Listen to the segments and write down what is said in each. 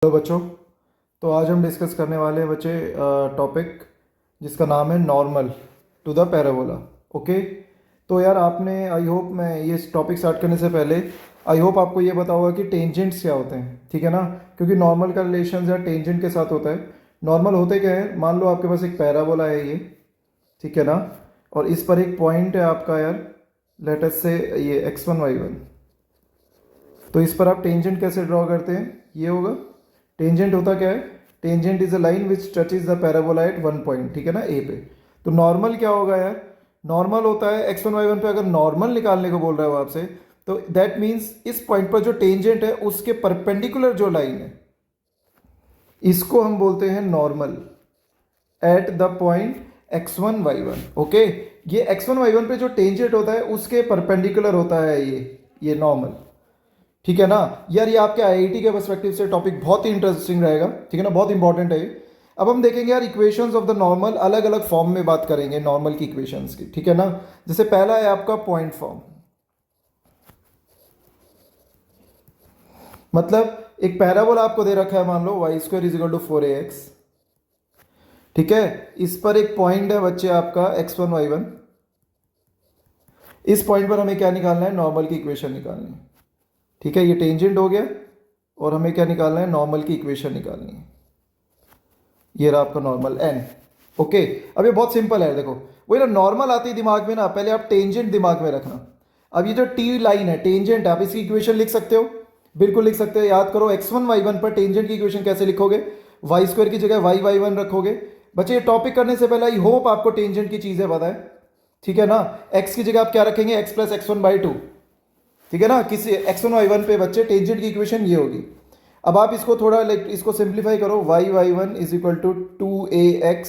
Hello बच्चों। तो आज हम डिस्कस करने वाले हैं बच्चे टॉपिक जिसका नाम है normal to the parabola. Okay. तो यार आपने आई होप मैं ये टॉपिक स्टार्ट करने से पहले आई होप आपको ये पता होगा कि टेंजेंट्स क्या होते हैं, ठीक है ना। क्योंकि नॉर्मल का रिलेशन यार टेंजेंट के साथ होता है। नॉर्मल होते क्या है, मान लो आपके पास एक पैराबोला है ये, ठीक है ना, और इस पर एक पॉइंट है आपका यार, लेट अस से ये x1 y1। तो इस पर आप टेंजेंट कैसे ड्रॉ करते हैं, ये होगा टेंजेंट। होता क्या है, tangent is a line which touches the parabola at one point, ठीक है ना, ए पे। तो नॉर्मल क्या होगा यार, नॉर्मल होता है x1 y1 पे अगर नॉर्मल निकालने को बोल रहा है वो आपसे, तो दैट मीन्स इस पॉइंट पर जो टेंजेंट है उसके परपेंडिकुलर जो लाइन है इसको हम बोलते हैं normal at the point x1 y1। Okay. ये x1 y1 पे जो टेंजेंट होता है उसके परपेंडिकुलर होता है ये नॉर्मल, ठीक है ना। यार ये आपके आईआईटी के पर्सपेक्टिव से टॉपिक बहुत ही इंटरेस्टिंग रहेगा, ठीक है ना, बहुत इंपॉर्टेंट है ये। अब हम देखेंगे यार इक्वेशंस ऑफ द नॉर्मल, अलग अलग फॉर्म में बात करेंगे नॉर्मल की इक्वेशंस की, ठीक है ना। जैसे पहला है आपका पॉइंट फॉर्म, मतलब एक पैराबोला आपको दे रखा है, मान लो y² = 4ax, ठीक है। इस पर एक पॉइंट है बच्चे आपका x1 y1। इस पॉइंट पर हमें क्या निकालना है, नॉर्मल की इक्वेशन निकालनी है, ठीक है। ये टेंजेंट हो गया और हमें क्या निकालना है, नॉर्मल की इक्वेशन निकालनी है। ये रहा आपका नॉर्मल n। ओके। अब ये बहुत सिंपल है, देखो वही ना, नॉर्मल आती है दिमाग में ना, पहले आप टेंजेंट दिमाग में रखना। अब ये जो टी लाइन है टेंजेंट, आप इसकी इक्वेशन लिख सकते हो, बिल्कुल लिख सकते हो। याद करो x1 y1 पर टेंजेंट की इक्वेशन कैसे लिखोगे, y² की जगह y1 रखोगे। बच्चे ये टॉपिक करने से पहले आई होप आपको टेंजेंट की चीजें पता है, ठीक है ना। x की जगह आप क्या रखेंगे, x + x1/2, ठीक है ना। किसी x1 y1 पे बच्चे टेंजेंट की इक्वेशन ये होगी। अब आप इसको थोड़ा इसको सिंप्लीफाई करो, y1 = 2ax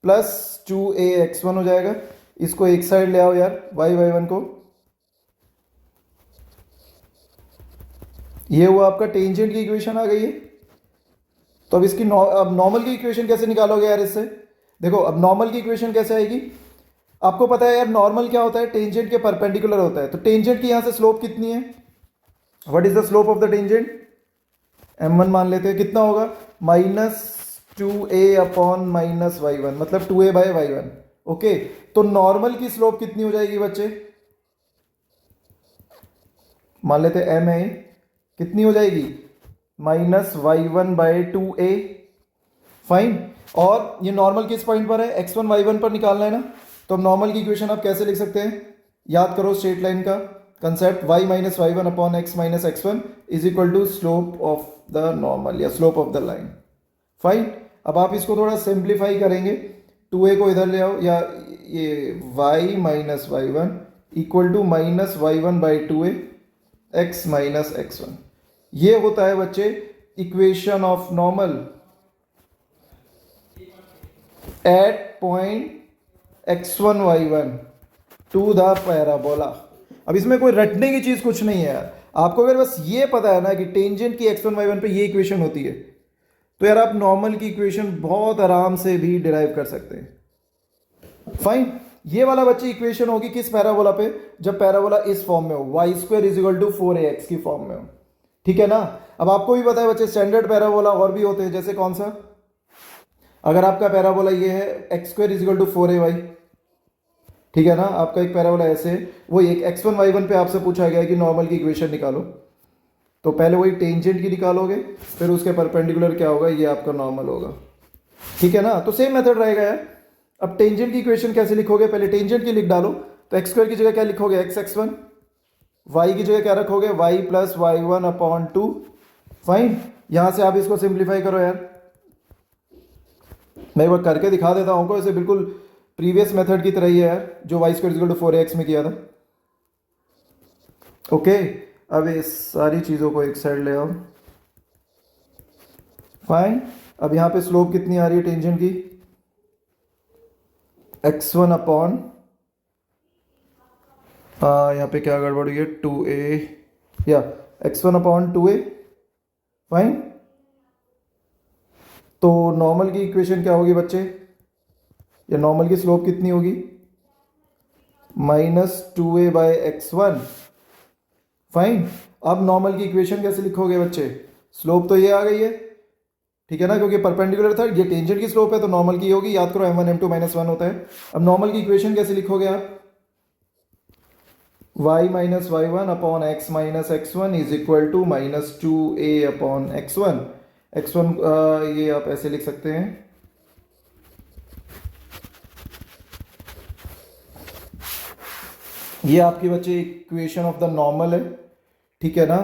+ 2ax1 हो जाएगा। इसको एक साइड ले आओ यार, y1 को। ये हुआ आपका टेंजेंट की इक्वेशन आ गई है। तो अब इसकी अब नॉर्मल की इक्वेशन कैसे निकालोगे यार इससे, देखो अब नॉर्मल की इक्वेशन कैसे आएगी। आपको पता है यार नॉर्मल क्या होता है, टेंजेंट के परपेंडिकुलर होता है। तो टेंजेंट की यहां से स्लोप कितनी है, what is the slope of the tangent, m1 मान लेते हैं। कितना होगा, -2a/-y1, मतलब 2a/y1। ओके। तो नॉर्मल की स्लोप कितनी हो जाएगी बच्चे, मान लेते हैं m है, कितनी हो जाएगी, -y1/2a। फाइन। और ये नॉर्मल किस पॉइंट पर है, x1 y1 पर निकालना है ना। तो अब नॉर्मल की इक्वेशन आप कैसे लिख सकते हैं, याद करो स्ट्रेट लाइन का concept, y - y1/x - x1 = slope of the normal या slope of the line. Fine. अब आप इसको थोड़ा सिंप्लीफाई करेंगे, 2a को इधर ले आओ, या ये y - y1 = -y1/2a x - x1। ये होता है बच्चे equation of normal at point x1 y1 to the parabola. अब इसमें कोई रटने की चीज कुछ नहीं है यार, आपको अगर बस ये पता है ना कि टेंजेंट की x1 y1 पे ये इक्वेशन होती है, तो यार आप नॉर्मल की इक्वेशन बहुत आराम से भी डिराइव कर सकते हैं। फाइन। ये वाला बच्चे इक्वेशन होगी किस पैराबोला पे, जब पैराबोला इस फॉर्म में हो, y² = 4ax की फॉर्म में हो, ठीक है ना। अब आपको भी पता है बच्चे स्टैंडर्ड पैराबोला और भी होते हैं, जैसे कौन सा, अगर आपका पैराबोला ये है x² = 4ay, ठीक है ना, आपका एक पैराबोला ऐसे, वो एक x1 y1 पे आपसे पूछा गया है कि नॉर्मल की इक्वेशन निकालो, तो पहले वही टेंजेंट की निकालोगे, फिर उसके परपेंडिकुलर क्या होगा, ये आपका नॉर्मल होगा, ठीक है ना। तो सेम मेथड रहेगा यार। अब टेंजेंट की इक्वेशन कैसे लिखोगे, पहले टेंजेंट की लिख डालो। तो x² की जगह क्या लिखोगे, x(x1), y की जगह क्या रखोगे, y + y1/2। फाइन। यहां से आप इसको सिंप्लीफाई करो यार, मैं एक बार करके दिखा देता हूँ को, ऐसे बिल्कुल प्रीवियस मेथड की तरह ही है यार, जो y² = 4ax में किया था। ओके। अब इस सारी चीज़ों को एक साइड ले आओ। फाइन। अब यहाँ पे स्लोप कितनी आ रही है टेंजेंट की, x1 यहाँ पे क्या गड़बड़ हुई है, 2a, या x1/2a। फाइन। तो नॉर्मल की इक्वेशन क्या होगी बच्चे, या नॉर्मल की स्लोप कितनी होगी, -2a/x1। फाइन। अब नॉर्मल की इक्वेशन कैसे लिखोगे बच्चे, स्लोप तो ये आ गई है, ठीक है ना, क्योंकि परपेंडिकुलर था, ये टेंजेंट की स्लोप है तो नॉर्मल की होगी। याद करो m1 m2 -1 होता है। अब नॉर्मल की इक्वेशन कैसे लिखोगे आप? y minus y one upon x minus x one is equal to -2a upon x1। x1 ये आप ऐसे लिख सकते हैं, ये आपके बच्चे इक्वेशन ऑफ द नॉर्मल है, ठीक है ना,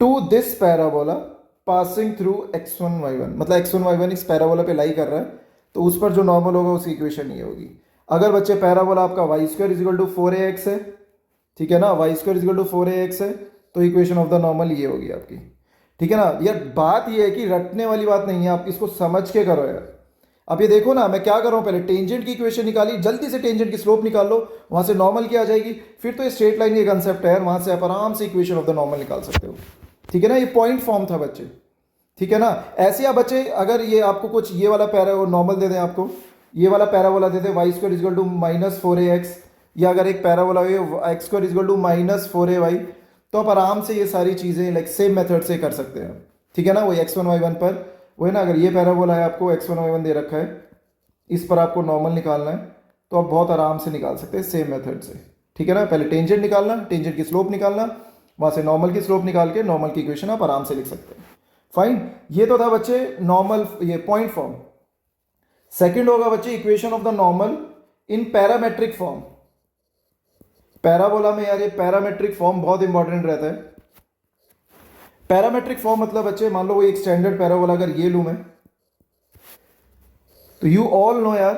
to this parabola passing through x1 y1, मतलब x1 y1 इस पैराबोला पे लाई कर रहा है, तो उस पर जो नॉर्मल होगा उसकी इक्वेशन ये होगी। अगर बच्चे पैराबोला आपका Y square is equal to 4ax है, ठीक है ना, y square is equal to 4ax है, तो इक्वेशन ऑफ द नॉर्मल ये होगी आपकी, ठीक है ना। यार बात ये है कि रटने वाली बात नहीं है, आप इसको समझ के करो यार। अब ये देखो ना, मैं क्या कर रहा हूं, पहले टेंजेंट की इक्वेशन निकाली, जल्दी से टेंजेंट की स्लोप निकाल लो, वहां से नॉर्मल की आ जाएगी, फिर तो ये स्ट्रेट लाइन की कंसेप्ट है यार, वहां से आप आराम से इक्वेशन ऑफ द नॉर्मल निकाल सकते हो, ठीक है ना। ये पॉइंट फॉर्म था बच्चे, ठीक है ना। ऐसे आप बच्चे अगर ये आपको कुछ ये वाला पैरा नॉर्मल दे दें, आपको ये वाला पैराबोला दे दें Y square equal to -4ax, या अगर एक पैराबोला हो x square equal to -4ay, तो आप आराम से ये सारी चीज़ें लाइक सेम मेथड से कर सकते हैं, ठीक है ना। वही x1 y1 पर वो है ना, अगर ये पैराबोला है आपको x1 y1 दे रखा है, इस पर आपको नॉर्मल निकालना है, तो आप बहुत आराम से निकाल सकते हैं सेम मेथड से, ठीक है ना। पहले टेंजेंट निकालना, टेंजेंट की स्लोप निकालना, वहां से नॉर्मल की स्लोप निकाल के नॉर्मल की इक्वेशन आप आराम से लिख सकते हैं। फाइन, ये तो था बच्चे नॉर्मल, ये पॉइंट फॉर्म। सेकंड होगा बच्चे equation of the normal in parametric form. Parabola में यार ये पैरामेट्रिक फॉर्म बहुत इंपॉर्टेंट रहता है। पैरामेट्रिक फॉर्म मतलब बच्चे मान लो वो एक स्टैंडर्ड पैराबोला अगर ये लूं मैं, तो यू ऑल नो यार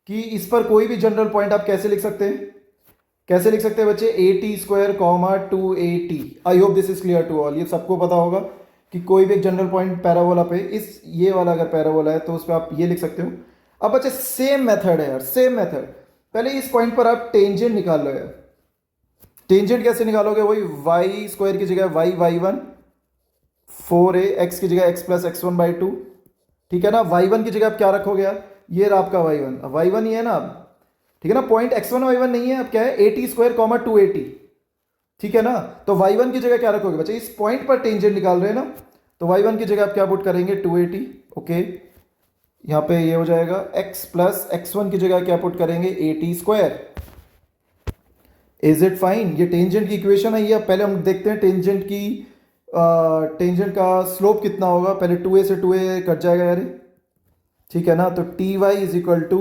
कि इस पर कोई भी जनरल पॉइंट आप कैसे लिख सकते हैं, कैसे लिख सकते हैं बच्चे, a² 2at। I hope this is clear to all. ये सबको पता होगा कि कोई भी एक जनरल पॉइंट पैराबोला पे, इस ये वाला अगर पैराबोला है तो उस पर आप ये लिख सकते हो। अब बच्चे सेम मेथड है यार, सेम मेथड। पहले इस पॉइंट पर आप टेंजेंट निकाल लो यार। टेंजेंट कैसे निकालोगे, वही वाई स्क्वायर की जगह वाई y1, 4a, एक्स की जगह x प्लस x1/2, ठीक है ना। y1 की जगह आप क्या रखोगे यार, ये रहा आपका y1, अब y1 ही है ना अब, ठीक है ना। पॉइंट x1 y1 नहीं है, अब क्या है, at² 2at, ठीक है ना। तो y1 की जगह क्या रखोगे बच्चे, इस पॉइंट पर टेंजेंट निकाल रहे हैं ना, तो y1 की जगह आप क्या पुट करेंगे, 2at, ओके। यहां पे ये हो जाएगा x प्लस x1 की जगह क्या पुट करेंगे, at²। Is it fine? ये टेंजेंट की इक्वेशन है। ये पहले हम देखते हैं टेंजेंट की, टेंजेंट का स्लोप कितना होगा। पहले 2a से 2a कट जाएगा यार, ठीक है ना। तो ty is equal to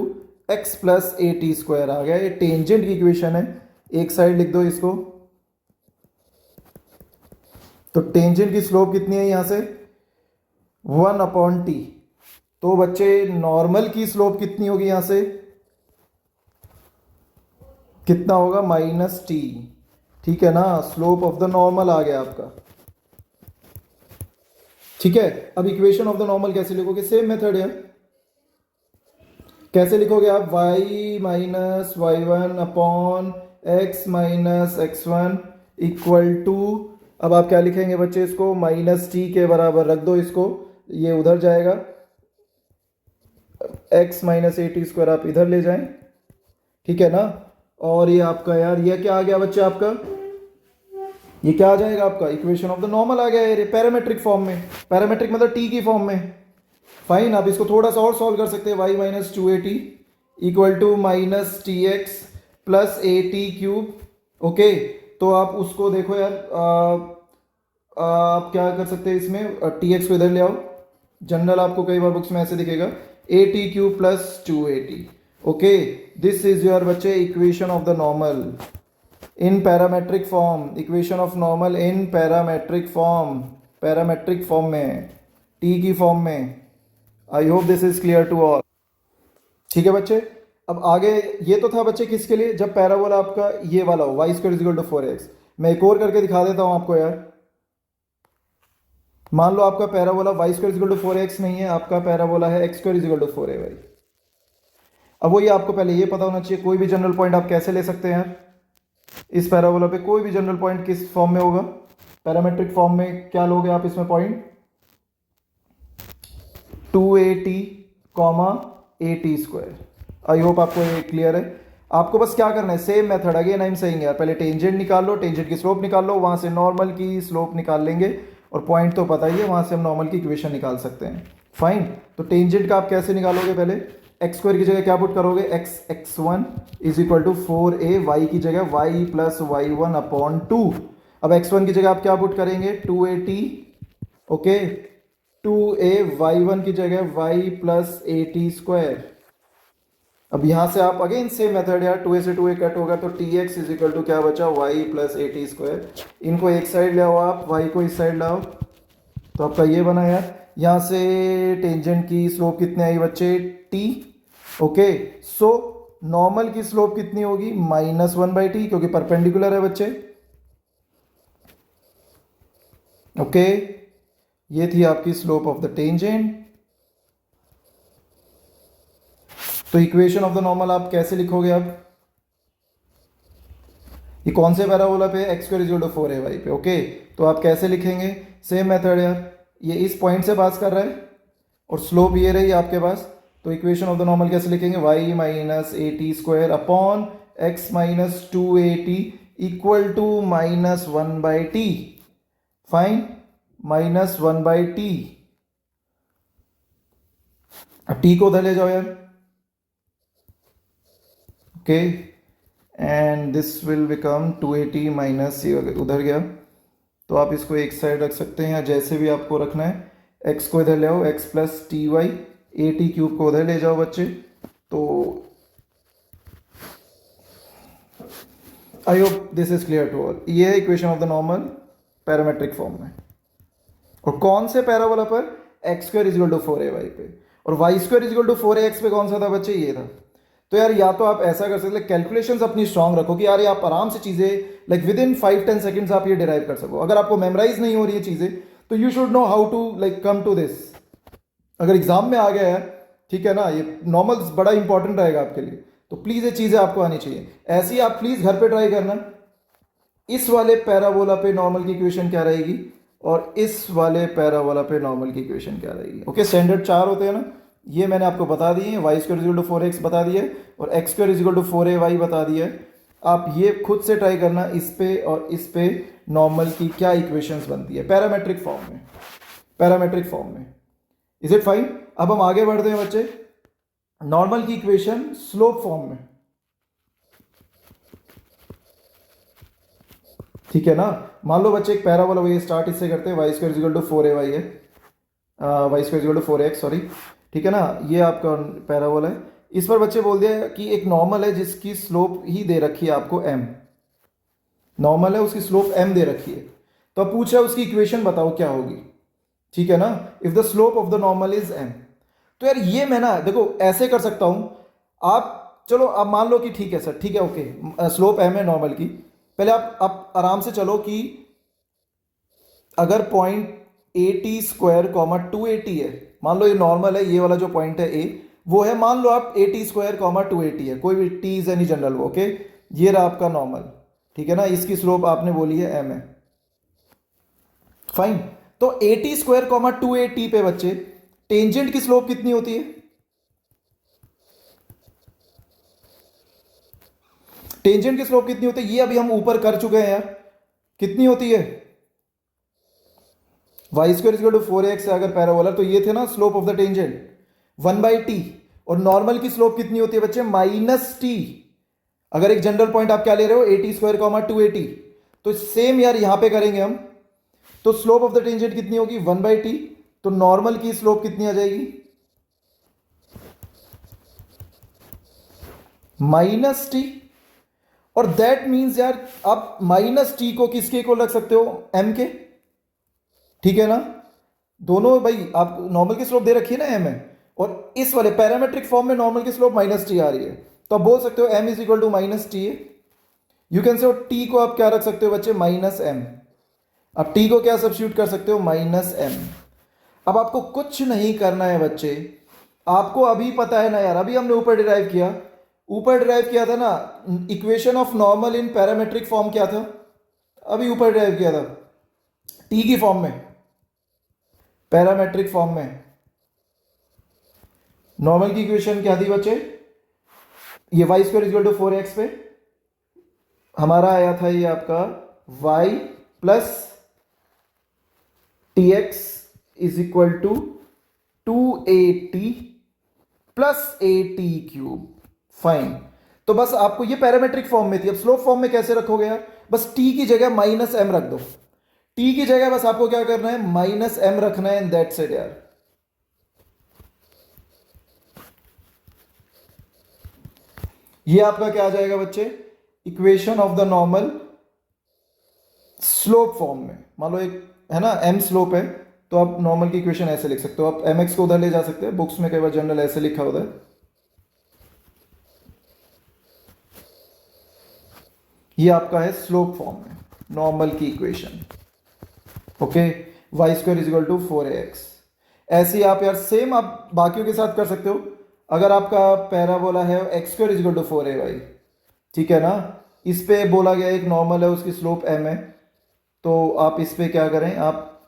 x plus at² आ गया। ये टेंजेंट की इक्वेशन है, एक साइड लिख दो इसको। तो टेंजेंट की स्लोप कितनी है यहां से, 1/t। तो बच्चे नॉर्मल की स्लोप कितनी होगी यहां से, कितना होगा, -t, ठीक है ना। स्लोप ऑफ द नॉर्मल आ गया आपका, ठीक है। अब इक्वेशन ऑफ द नॉर्मल कैसे लिखोगे, सेम मेथड है। कैसे लिखोगे आप, y minus y1 upon x minus x1 equal to, अब आप क्या लिखेंगे बच्चे, इसको -t के बराबर रख दो, इसको ये उधर जाएगा, x माइनस at² आप इधर ले जाएं, ठीक है ना। और ये आपका यार ये क्या आ गया बच्चे, आपका ये क्या आ जाएगा, आपका इक्वेशन ऑफ द नॉर्मल आ गया ये पैरामेट्रिक फॉर्म में। पैरामेट्रिक मतलब t की फॉर्म में। फाइन, आप इसको थोड़ा सा और सॉल्व कर सकते हैं, y minus 2at equal to -tx plus at³, okay. तो आप उसको देखो यार, आप क्या कर सकते हैं इसमें, tx को इधर ले आओ, जनरल आपको कई बार बुक्स में ऐसे दिखेगा, at³ plus 2at, okay. This is your बच्चे equation of the normal in parametric form, equation of normal in parametric form, parametric form में, टी की फॉर्म में। I hope this is clear to all, ठीक है बच्चे। अब आगे ये तो था बच्चे किसके लिए, जब पैराबोला आपका ये वाला हो, y² = 4x। मैं एक और करके दिखा देता हूं आपको यार। मान लो आपका पैराबोला y² = 4x नहीं है, आपका पैराबोला है x² = 4ay। अब वो ये आपको पहले ये पता होना चाहिए, कोई भी जनरल पॉइंट आप कैसे ले सकते हैं यार, इस पैराबोला पे कोई भी जनरल पॉइंट किस फॉर्म में होगा, पैरामेट्रिक फॉर्म में क्या लोगे आप इसमें point, 2at, at²। I hope आपको ये क्लियर है। आपको बस क्या करना है, same method, again I am saying यार, पहले टेंजेंट निकाल लो, टेंजेंट की स्लोप निकाल लो, वहां से नॉर्मल की स्लोप निकाल लेंगे और पॉइंट तो पता ही है, वहाँ से हम नॉर्मल की इक्वेशन निकाल सकते हैं। फाइन। तो टेंजेंट का आप कैसे निकालोगे? पहले एक्स स्क्वायर की जगह क्या पुट करोगे? X one is equal to 4a, y की जगह y plus y one upon two. अब एक्स वन की जगह आप क्या पुट करेंगे? 2at, okay, 2a, Y one की जगह y plus a t square. अब यहां से आप अगेन सेम मेथड यार, 2a से 2a कट होगा तो t x is equal to क्या बचा? Y plus a t square. इनको एक साइड ले आओ आप, वाई को इस साइड लाओ, तो आपका ये बना यार। यहां से टेंजेंट की स्लोप कितनी आई बच्चे? टी। ओके, सो नॉर्मल की स्लोप कितनी होगी? -1/t, क्योंकि परपेंडिकुलर है बच्चे। ओके, ये थी आपकी स्लोप ऑफ द टेंजेंट। तो इक्वेशन ऑफ द नॉर्मल आप कैसे लिखोगे? अब ये कौन से पैराबोला पे? X square equal to 4ay पे। ओके, तो आप कैसे लिखेंगे? सेम मेथड यार, ये इस पॉइंट से पास कर रहा है और स्लोप ये रही आपके पास, तो इक्वेशन ऑफ द नॉर्मल कैसे लिखेंगे? y minus a t square upon x minus 2at equal to -1/t। Fine, -1/t। अब t को उधर ले जाओ यार, okay, and this will become 2at minus, ये उधर गया, तो आप इसको एक साइड रख सकते हैं या जैसे भी आपको रखना है। x को इधर ले आओ, x plus t y, a t cube को उधर ले जाओ बच्चे। तो I hope this is clear to all. ये है equation of the normal parametric form में। और कौन से पैराबोला पर? X square is equal to 4ay पे। और y square is equal to 4ax पे कौन सा था बच्चे? ये था। तो यार या तो आप ऐसा कर सकते, कैलकुलेशंस अपनी स्ट्रांग रखो कि यार ये आप आराम से चीजें लाइक विद इन 5-10 सेकंड्स आप ये डिराइव कर सको। अगर आपको मेमोराइज नहीं हो रही है चीजें, तो you should know how to like come to this. अगर एग्जाम में आ गया है, ठीक है ना, ये नॉर्मल बड़ा इंपॉर्टेंट रहेगा आपके लिए, तो प्लीज ये चीजें आपको आनी चाहिए। ऐसी ही आप प्लीज घर पे ट्राई करना। इस वाले पैराबोला पे नॉर्मल की इक्वेशन क्या रहेगी और इस वाले पैराबोला पे नॉर्मल की इक्वेशन क्या रहेगी? ओके, स्टैंडर्ड 4 होते हैं ना, ये मैंने आपको बता दिए हैं। Y square equal to 4x बता दिया है और x square equal to 4ay बता दिया है। आप ये खुद से ट्राई करना, इस पे और इस पे नॉर्मल की क्या इक्वेशंस बनती है पैरामेट्रिक फॉर्म में। पैरामेट्रिक फॉर्म में इज इट फाइन? अब हम आगे बढ़ते हैं बच्चे, नॉर्मल की इक्वेशन स्लोप फॉर्म में, ठीक है ना। मान लो बच्चे एक पैराबोला, वही स्टार्ट इससे करते हैं, Y square equal to 4ay है, y square equal to 4x, sorry, ठीक है ना। ये आपका पैराबोला है। इस पर बच्चे बोल दिया कि एक नॉर्मल है जिसकी स्लोप ही दे रखी है आपको m। नॉर्मल है, उसकी स्लोप m दे रखी है, तो अब पूछा उसकी इक्वेशन बताओ क्या होगी, ठीक है ना। If the slope of the normal is m, तो यार ये मैं ना देखो ऐसे कर सकता हूं। आप चलो आप मान लो कि ठीक है सर, ठीक है, ओके, स्लोप m है नॉर्मल की। पहले आप आराम से चलो कि अगर point A t square comma 2at है, मान लो ये नॉर्मल है, ये वाला जो पॉइंट है ए वो है, मान लो आप ए टी स्क्वायर कॉमा 2at है, कोई भी T is any general, okay, ये रहा आपका नॉर्मल, ठीक है ना। इसकी स्लोप आपने बोली है m है, फाइन। तो ए टी स्क्वायर कॉमा 2at पे बच्चे टेंजेंट की स्लोप कितनी होती है? टेंजेंट की स्लोप कितनी होती है ये अभी हम ऊपर कर चुके हैं यार। कितनी होती है? Y square equal to 4x है अगर पैराबोला, तो ये थे ना slope of the tangent 1/t। और नॉर्मल की स्लोप कितनी होती है बच्चे? -t। अगर एक जनरल पॉइंट आप क्या ले रहे हो? ए टी स्क्वायर कॉमा 2at, तो सेम यार यहां पे करेंगे हम। तो स्लोप ऑफ द टेंजेंट कितनी होगी? 1/t। तो नॉर्मल की स्लोप कितनी आ जाएगी? -t। और दैट मीन्स यार आप -t को किसके इक्वल रख सकते हो? m के, ठीक है ना। दोनों भाई आप नॉर्मल की स्लोप दे रखी है ना m है, और इस वाले पैरामेट्रिक फॉर्म में नॉर्मल की स्लोप -t आ रही है, तो आप बोल सकते हो m is equal to -t है। यू कैन से t को आप क्या रख सकते हो बच्चे? -m। अब t को क्या सब्स्टिट्यूट कर सकते हो? -m। अब आपको कुछ नहीं करना है बच्चे, आपको अभी पता है ना यार, अभी हमने ऊपर डिराइव किया था ना, equation of normal in parametric form क्या था? अभी ऊपर डिराइव किया था t की फॉर्म में, पैरामेट्रिक फॉर्म में। नॉर्मल की इक्वेशन क्या थी बच्चे? ये y square equal to 4x पे हमारा आया था ये आपका y plus t x is equal to 2at plus a t cube. Fine. तो बस आपको ये पैरामेट्रिक फॉर्म में थी, अब स्लोप फॉर्म में कैसे रखोगे यार? बस टी की जगह माइनस एम रख दो। टी की जगह बस आपको क्या करना है, माइनस एम रखना है, दैट्स इट यार। ये आपका क्या आ जाएगा बच्चे, equation of the normal slope form में। मान लो एक है ना एम स्लोप है, तो आप नॉर्मल की इक्वेशन ऐसे लिख सकते हो, आप एम एक्स को उधर ले जा सकते हैं, बुक्स में कई बार जनरल ऐसे लिखा होता है। ये आपका है स्लोप फॉर्म में नॉर्मल की equation. Okay, y square is equal to 4ax। ऐसे ही आप यार सेम आप बाकियों के साथ कर सकते हो। अगर आपका पैराबोला है x square is equal to 4ay, ठीक है ना, इस पे बोला गया एक नॉर्मल है, उसकी स्लोप m है, तो आप इस पे क्या करें, आप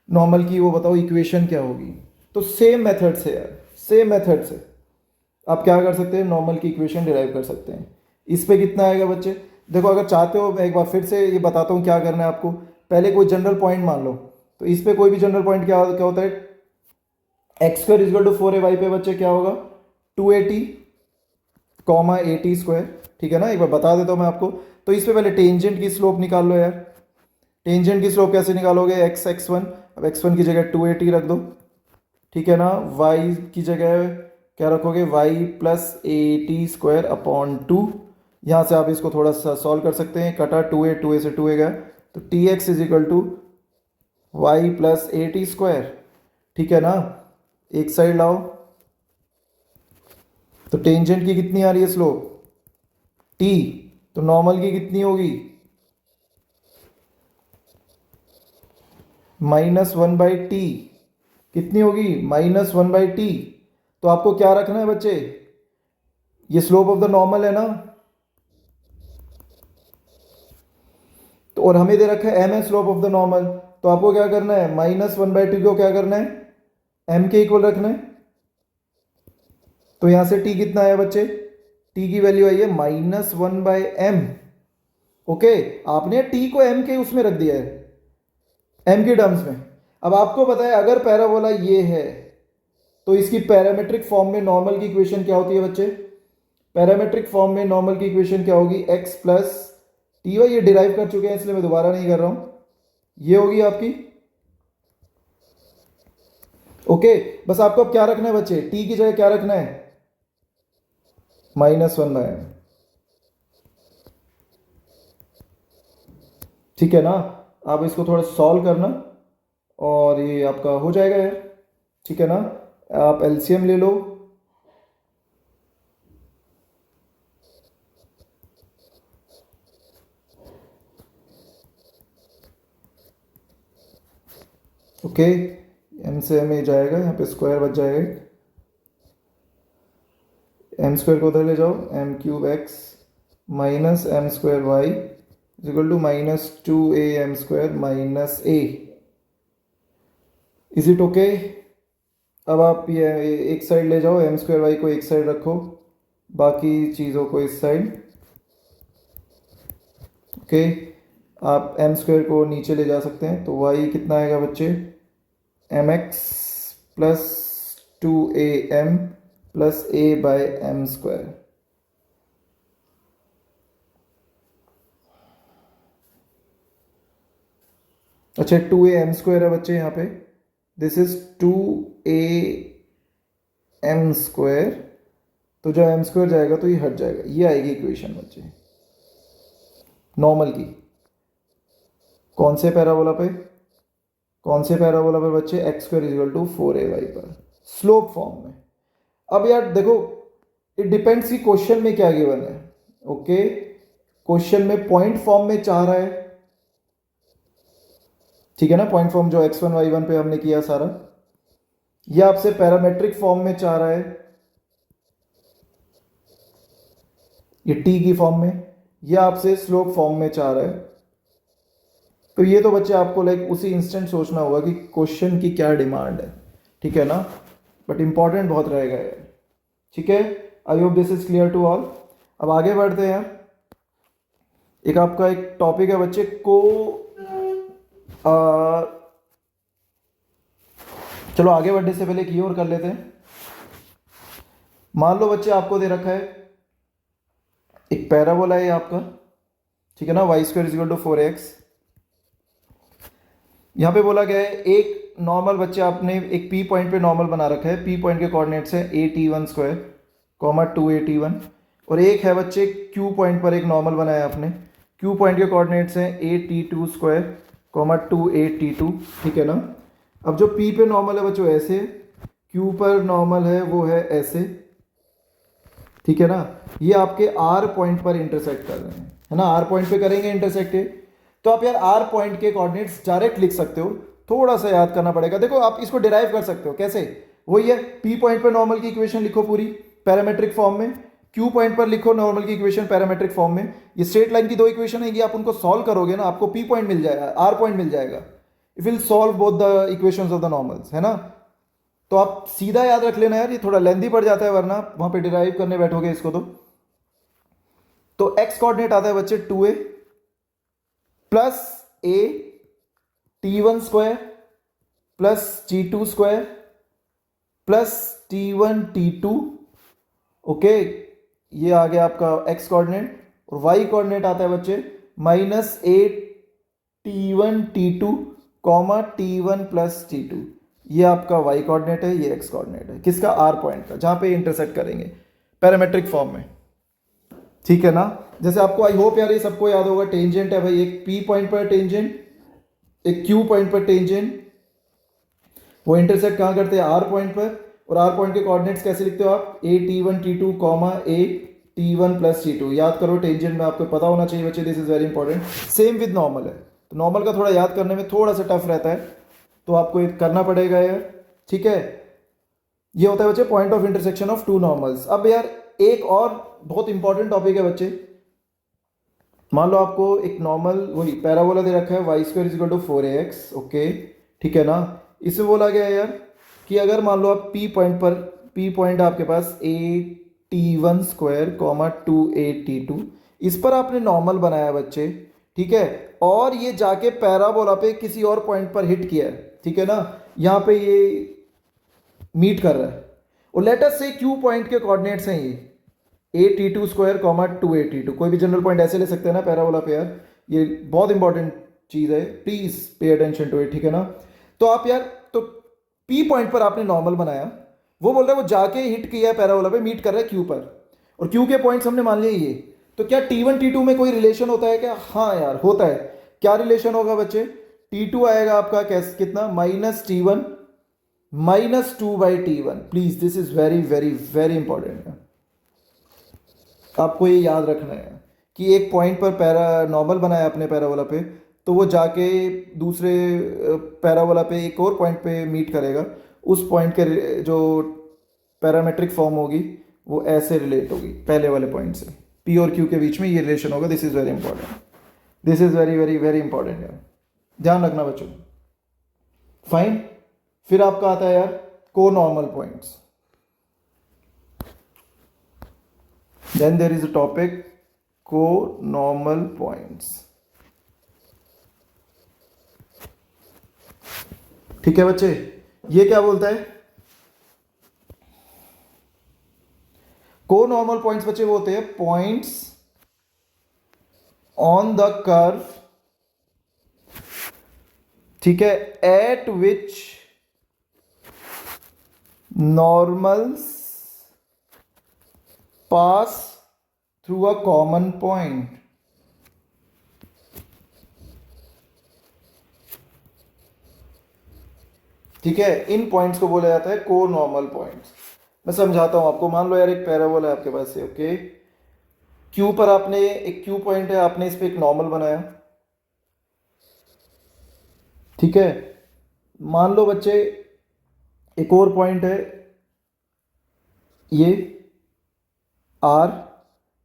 नॉर्मल की वो बताओ इक्वेशन क्या होगी। तो सेम मेथड से यार, सेम मेथड से आप क्या कर सकते हैं, नॉर्मल की इक्वेशन डिराइव कर सकते हैं। इस पे कितना आएगा बच्चे, देखो अगर चाहते हो मैं एक बार फिर से ये बताता हूँ क्या करना है आपको। पहले कोई जनरल पॉइंट मान लो, तो इस पे कोई भी जनरल पॉइंट क्या क्या होता है, x square equal to 4ay पे बच्चे क्या होगा, 2at कॉमा ए टी स्क्वायर। ठीक है ना, एक बार बता देता हूँ मैं आपको। तो इस पे पहले टेंजेंट की स्लोप निकाल लो यार। टेंजेंट की स्लोप कैसे निकालोगे, एक्स एक्स वन, अब एक्स वन की जगह 2at रख दो, ठीक है ना। वाई की जगह क्या रखोगे, y plus a t square upon 2। यहाँ से आप इसको थोड़ा सा सॉल्व कर सकते हैं, कटा 2a से 2a गया, तो t x is equal to y plus a t square. ठीक है ना, एक साइड लाओ, तो टेंजेंट की कितनी आ रही है स्लोप, टी, तो नॉर्मल की कितनी होगी, -1/t। कितनी होगी, -1/t। तो आपको क्या रखना है बच्चे, ये स्लोप ऑफ द नॉर्मल है ना, तो और हमें दे रखा है एम है स्लोप ऑफ द नॉर्मल, तो आपको क्या करना है, -1/t को क्या करना है, एम के इक्वल रखना है। तो यहां से टी कितना आया बच्चे, टी की वैल्यू आई है -1/m। ओके, आपने टी को एम के उसमें रख दिया है, एम के टर्म्स में। अब आपको पता है अगर पैराबोला ये है, तो इसकी पैरामेट्रिक फॉर्म में नॉर्मल की इक्वेशन क्या होती है बच्चे, पैरामेट्रिक फॉर्म में नॉर्मल की इक्वेशन क्या होगी, एक्स प्लस टी वाई। ये डिराइव कर चुके हैं इसलिए मैं दोबारा नहीं कर रहा हूं, ये होगी आपकी। ओके, बस आपको अब क्या रखना है बच्चे, टी की जगह क्या रखना है, -1/m। ठीक है ना, आप इसको थोड़ा सॉल्व करना और ये आपका हो जाएगा यार। ठीक है ना, आप एलसीएम ले लो, ओके, एम से एम ए जाएगा, यहाँ पे स्क्वायर बच जाएगा, एम स्क्वायर को उधर ले जाओ, m cube x minus m square y is equal to -2am² minus a. Is it okay? अब आप ये एक साइड ले जाओ, एम स्क्वायर वाई को एक साइड रखो, बाकी चीज़ों को इस साइड। ओके, आप एम स्क्वायर को नीचे ले जा सकते हैं, तो वाई कितना आएगा बच्चे, M x plus 2am plus a/m²। अच्छा, 2am² है बच्चे यहाँ पे, दिस इज 2am², तो जो m² जाएगा तो ये हट जाएगा, ये आएगी इक्वेशन बच्चे नॉर्मल की। कौन से पैराबोला पे, कौन से पैराबोला पे बच्चे, x² is equal to 4ay पर, स्लोप फॉर्म में। अब यार देखो, इट डिपेंड्स कि क्वेश्चन में क्या गिवन है। ओके, क्वेश्चन में पॉइंट फॉर्म में चाह रहा है, ठीक है ना, पॉइंट फॉर्म जो x1 y1 पे हमने किया सारा, ये आपसे पैरामेट्रिक फॉर्म में चाह रहा है, ये t की फॉर्म में, ये आपसे स्लोप फॉर्म में चाह रहा है। तो ये तो बच्चे आपको लाइक उसी इंस्टेंट सोचना होगा कि क्वेश्चन की क्या डिमांड है, ठीक है ना, बट इंपॉर्टेंट बहुत रहेगा यार। ठीक है, I hope this is clear to all. अब आगे बढ़ते हैं, एक आपका एक टॉपिक है बच्चे, चलो आगे बढ़ने से पहले की और कर लेते हैं। मान लो बच्चे आपको दे रखा है एक पैराबोला है आपका, ठीक है ना, y square is equal to 4x। यहाँ पे बोला गया है एक नॉर्मल, बच्चे आपने एक पी पॉइंट पे नॉर्मल बना रखा है, पी पॉइंट के कोऑर्डिनेट्स है AT1 स्क्वायर कॉमा 2AT1, और एक है बच्चे क्यू पॉइंट पर एक नॉर्मल बनाया आपने, क्यू पॉइंट के कोऑर्डिनेट्स हैं AT2 स्क्वायर कॉमा 2AT2, ठीक है ना। अब जो पी पे नॉर्मल है बच्चों ऐसे, क्यू पर नॉर्मल है वो है ऐसे, ठीक है ना। ये आपके आर पॉइंट पर इंटरसेक्ट कर रहे हैं, है ना, आर पॉइंट पे करेंगे इंटरसेक्ट है। तो आप यार आर पॉइंट के कोऑर्डिनेट्स डायरेक्ट लिख सकते हो, थोड़ा सा याद करना पड़ेगा। देखो आप इसको डिराइव कर सकते हो कैसे, वही है पी पॉइंट पर नॉर्मल की इक्वेशन लिखो पूरी पैरामेट्रिक फॉर्म में, क्यू पॉइंट पर लिखो नॉर्मल की इक्वेशन पैरामेट्रिक फॉर्म में। ये स्ट्रेट लाइन की दो इक्वेशन है, आप उनको सॉल्व करोगे ना, आपको पी पॉइंट मिल जाएगा, आर पॉइंट मिल जाएगा। If will solve both the equations of the normals, है ना। तो आप सीधा याद रख लेना यार, ये थोड़ा लेंथी पड़ जाता है वरना वहां पे डिराइव करने बैठोगे इसको तो एक्स कोऑर्डिनेट आता है बच्चे 2a plus a T1 square plus T2 square plus T1 T2, okay, ये आ गया आपका एक्स कोऑर्डिनेट। और वाई कोऑर्डिनेट आता है बच्चे minus a T1 T2 comma T1 plus T2, ये आपका वाई कोऑर्डिनेट है, ये एक्स कोऑर्डिनेट है किसका, आर पॉइंट का, जहां पे इंटरसेक्ट करेंगे पैरामेट्रिक फॉर्म में, ठीक है ना। जैसे आपको आई होप यार ये सबको याद होगा, टेंजेंट है भाई, एक पी पॉइंट पर टेंजेंट, एक क्यू पॉइंट पर टेंजेंट, वो इंटरसेक्ट कहां करते हैं, आर पॉइंट पर। और आर पॉइंट के कोऑर्डिनेट्स कैसे लिखते हो आप, A T1 T2 comma A T1 plus T2, याद करो टेंजेंट में आपको पता होना चाहिए बच्चे, this is very important. Same with normal है, तो नॉर्मल का थोड़ा याद करने में थोड़ा सा टफ रहता है, तो आपको ये करना पड़ेगा यार, ठीक है। ये होता है बच्चे point of intersection of two normals. अब यार एक और बहुत इंपॉर्टेंट टॉपिक है बच्चे, मान लो आपको एक नॉर्मल वही पैराबोला दे रखा है y square is equal to 4ax, okay, ठीक है ना। इसमें बोला गया है यार कि अगर मान लो आप पी पॉइंट पर, पी पॉइंट आपके पास AT1 स्क्वायर कॉमा 2AT2, इस पर आपने नॉर्मल बनाया बच्चे, ठीक है, और ये जाके पैराबोला पे किसी और पॉइंट पर हिट किया है, ठीक है ना, यहाँ पे ये मीट कर रहा है, और लेट अस से क्यू पॉइंट के कोऑर्डिनेट्स हैं ये AT2 स्क्वायर कॉमा 2AT2, कोई भी जनरल पॉइंट ऐसे ले सकते हैं ना पैराबोला पे यार, ये बहुत इंपॉर्टेंट चीज है, please pay attention to it, ठीक है ना। तो आप यार तो पी पॉइंट पर आपने नॉर्मल बनाया, वो बोल रहा है वो जाके हिट किया है पैराबोला पे, मीट कर रहा है क्यू पर, और क्यू के पॉइंट्स हमने मान लिए ये। तो क्या T1 T2 में कोई रिलेशन होता है क्या, हाँ यार होता है। क्या रिलेशन होगा बच्चे, T2 आएगा आपका कैसे, कितना, -T1 -2/T1, please this is very very very important, आपको ये याद रखना है कि एक पॉइंट पर पैरा नॉर्मल बनाया अपने पैराबोला पे, तो वो जाके दूसरे पैराबोला पे एक और पॉइंट पे मीट करेगा, उस पॉइंट के जो पैरामेट्रिक फॉर्म होगी वो ऐसे रिलेट होगी पहले वाले पॉइंट से, पी और क्यू के बीच में ये रिलेशन होगा। This is very important, this is very very very important यार, ध्यान रखना बच्चों। फाइन, फिर आपका आता है यार को normal points. Then there is a topic co-normal points, ठीक है बच्चे। ये क्या बोलता है, को-नॉर्मल पॉइंट्स बच्चे वो होते हैं पॉइंट्स ऑन द कर्व, ठीक है, eight which normals pass through a common point, ठीक है, इन पॉइंट्स को बोला जाता है को नॉर्मल पॉइंट्स। मैं समझाता हूं आपको, मान लो यार एक पैराबोला है आपके पास से, ओके, क्यू पर आपने एक क्यू पॉइंट है, आपने इस पे एक नॉर्मल बनाया, ठीक है। मान लो बच्चे एक और पॉइंट है ये आर,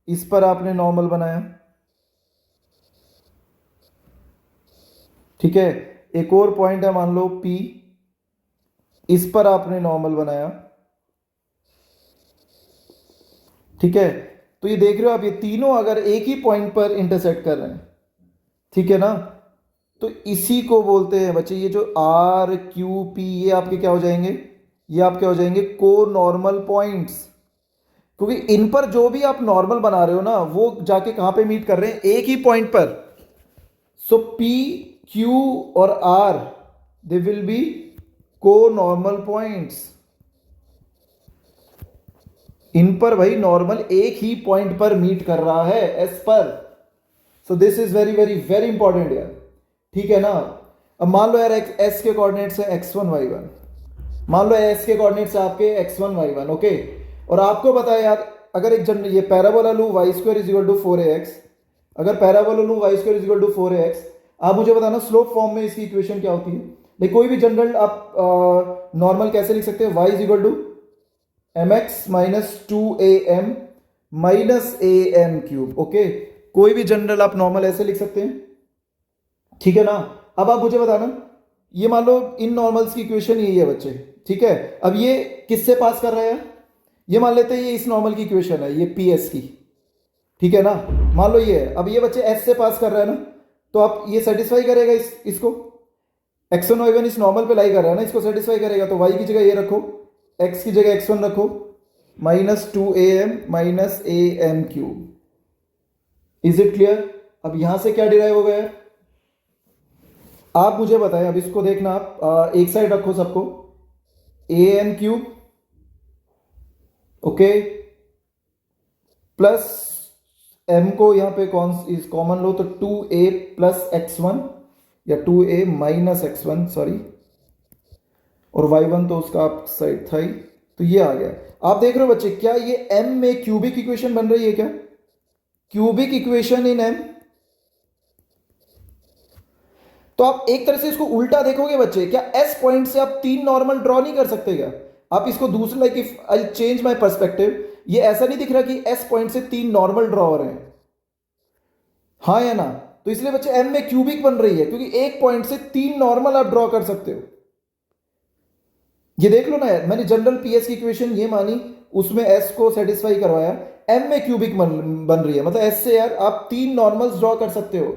इस पर आपने नॉर्मल बनाया, ठीक है। एक और पॉइंट है मान लो पी, इस पर आपने नॉर्मल बनाया, ठीक है। तो ये देख रहे हो आप, ये तीनों अगर एक ही पॉइंट पर इंटरसेक्ट कर रहे हैं, ठीक है ना, तो इसी को बोलते हैं बच्चे, ये जो आर क्यू पी ये आपके क्या हो जाएंगे, ये आपके हो जाएंगे को नॉर्मल पॉइंट्स, क्योंकि इन पर जो भी आप नॉर्मल बना रहे हो ना वो जाके कहां पे मीट कर रहे हैं, एक ही पॉइंट पर। सो पी क्यू और आर दे विल बी को नॉर्मल पॉइंट्स। इन पर भाई नॉर्मल एक ही पॉइंट पर मीट कर रहा है एस पर। So this is very very very important यार, ठीक है ना। अब मान लो यार एस के कोऑर्डिनेट्स है x1 y1, मान लो एस के कोऑर्डिनेट्स है आपके x1 y1, ओके। और आपको पता है यार, अगर एक जनरल ये पैराबोला लूँ y square is equal to 4ax, अगर पैराबोला लूँ y square is equal to 4ax, आप मुझे बताना स्लोप फॉर्म में इसकी इक्वेशन क्या होती है। लेकिन कोई भी जनरल आप नॉर्मल कैसे लिख सकते हैं, y is equal to mx minus 2am minus am cube, okay. कोई भी जनरल आप नॉर्मल ऐसे लिख सकते हैं, ठीक है ना। अब आप मुझे बताना, ये मान लो इन नॉर्मल्स की इक्वेशन यही है बच्चे, ठीक है। अब ये किससे पास कर रहा है, ये मान लेते हैं ये इस नॉर्मल की इक्वेशन है, ये पी एस की, ठीक है ना। मान लो ये है, अब ये बच्चे एस से पास कर रहा है ना, तो आप ये सेटिस्फाई करेगा इसको, x1 y1 इस नॉर्मल पे लाई कर रहा है ना, इसको सेटिस्फाई करेगा। तो y की जगह ये रखो, x की जगह x1 रखो, minus 2am minus am cube. Is it clear. अब यहां से क्या डिराइव हो गया, आप मुझे बताएं। अब इसको देखना, आप एक साइड रखो सबको, am cube, okay, plus m को यहां पे कॉमन लो, तो 2a प्लस x1 या 2a माइनस x1, सॉरी, और y1 तो उसका आप साइड था ही, तो ये आ गया। आप देख रहे हो बच्चे, क्या ये m में क्यूबिक इक्वेशन बन रही है, क्या क्यूबिक इक्वेशन इन m। तो आप एक तरह से इसको उल्टा देखोगे बच्चे, क्या s पॉइंट से आप 3 नॉर्मल ड्रॉ नहीं कर सकते क्या। आप इसको दूसरा, like if I change my perspective, ये ऐसा नहीं दिख रहा कि s पॉइंट से 3 नॉर्मल ड्रॉ हो रहे हैं, हाँ या ना। तो इसलिए बच्चे m में क्यूबिक बन रही है, क्योंकि एक पॉइंट से 3 नॉर्मल आप ड्रॉ कर सकते हो। ये देख लो ना यार, मैंने जनरल पीएस की इक्वेशन ये मानी, उसमें s को सेटिस्फाई करवाया, m में क्यूबिक बन रही है, मतलब s से यार आप 3 नॉर्मल्स ड्रॉ कर सकते हो,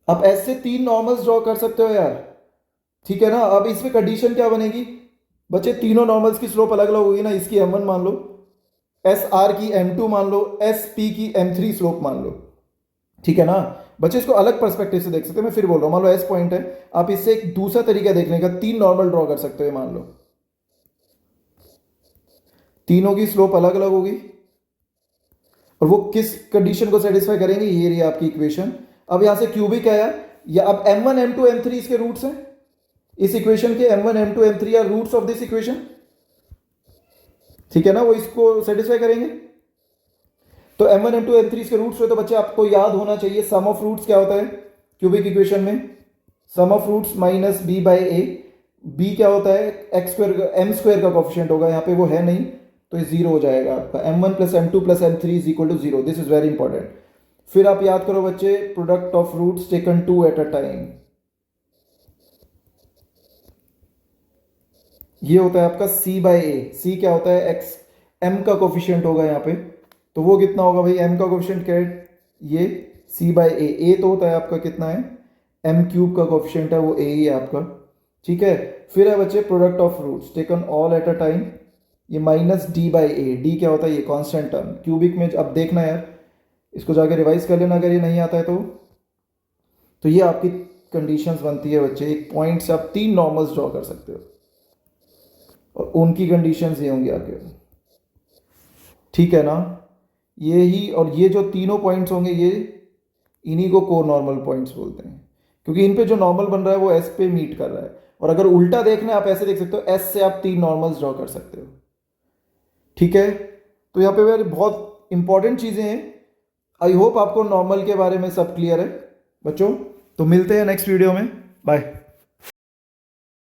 आप s से 3 नॉर्मल्स ड्रॉ कर सकते हो यार, ठीक है ना। अब इसमें कंडीशन क्या बनेगी बच्चे, तीनों नॉर्मल्स की स्लोप अलग अलग होगी ना, इसकी m1 मान लो, एस आर की m2 मान लो, एस पी की m3 स्लोप मान लो, ठीक है ना। बच्चे इसको अलग पर्सपेक्टिव से देख सकते हैं, मैं फिर बोल रहा हूं, मान लो एस पॉइंट है, आप इससे एक दूसरा तरीका देखने का, 3 नॉर्मल ड्रॉ कर सकते हो, मान लो तीनों की स्लोप अलग अलग होगी, और वो किस कंडीशन को सेटिस्फाई करेंगे, ये रही आपकी इक्वेशन। अब यहां से क्यूबिक आया, या अब m1 m2 m3 इसके रूट्स हैं, इस इक्वेशन के m1 m2 m3 are roots of this equation, ठीक है ना, वो इसको सेटिस्फाई करेंगे। तो m1 m2 m3 इसके रूट्स हुए, तो बच्चे आपको याद होना चाहिए सम ऑफ रूट्स क्या होता है क्यूबिक इक्वेशन में, sum of roots minus b by A. b क्या होता है, एक्स स्क्वायर m स्क्वायर का कोफिशिएंट होगा, यहाँ पे वो है नहीं, तो ये जीरो हो जाएगा आपका, m1 plus m2 plus m3 is equal to zero, this is very important. फिर आप याद करो बच्चे, product of roots taken 2 at a time, ये होता है आपका c बाई ए। c क्या होता है, x m का कोफिशिएंट होगा यहाँ पे, तो वो कितना होगा भाई, m का कोफिशिएंट क्या है, ये c बाई ए। a तो होता है आपका कितना है, m क्यूब का कोफिशिएंट है, वो a ही है आपका, ठीक है। फिर है बच्चे product of roots taken all at a time, ये minus d by A. d क्या होता है, ये कांस्टेंट टर्म क्यूबिक में। अब देखना यार, इसको जाकर रिवाइज कर लेना अगर ये नहीं आता है तो ये आपकी कंडीशंस बनती है बच्चे, एक पॉइंट से आप 3 नॉर्मल्स ड्रॉ कर सकते हो, और उनकी कंडीशंस ये होंगी आपके, ठीक है ना। ये ही, और ये जो तीनों पॉइंट्स होंगे, ये इन्हीं को को नॉर्मल पॉइंट्स बोलते हैं, क्योंकि इन पे जो नॉर्मल बन रहा है वो एस पे मीट कर रहा है। और अगर उल्टा देखना है, आप ऐसे देख सकते हो, एस से आप 3 नॉर्मल्स ड्रॉ कर सकते हो, ठीक है। तो यहाँ पे यार बहुत इंपॉर्टेंट चीजें हैं। आई होप आपको नॉर्मल के बारे में सब क्लियर है बच्चों। तो मिलते हैं नेक्स्ट वीडियो में, बाय।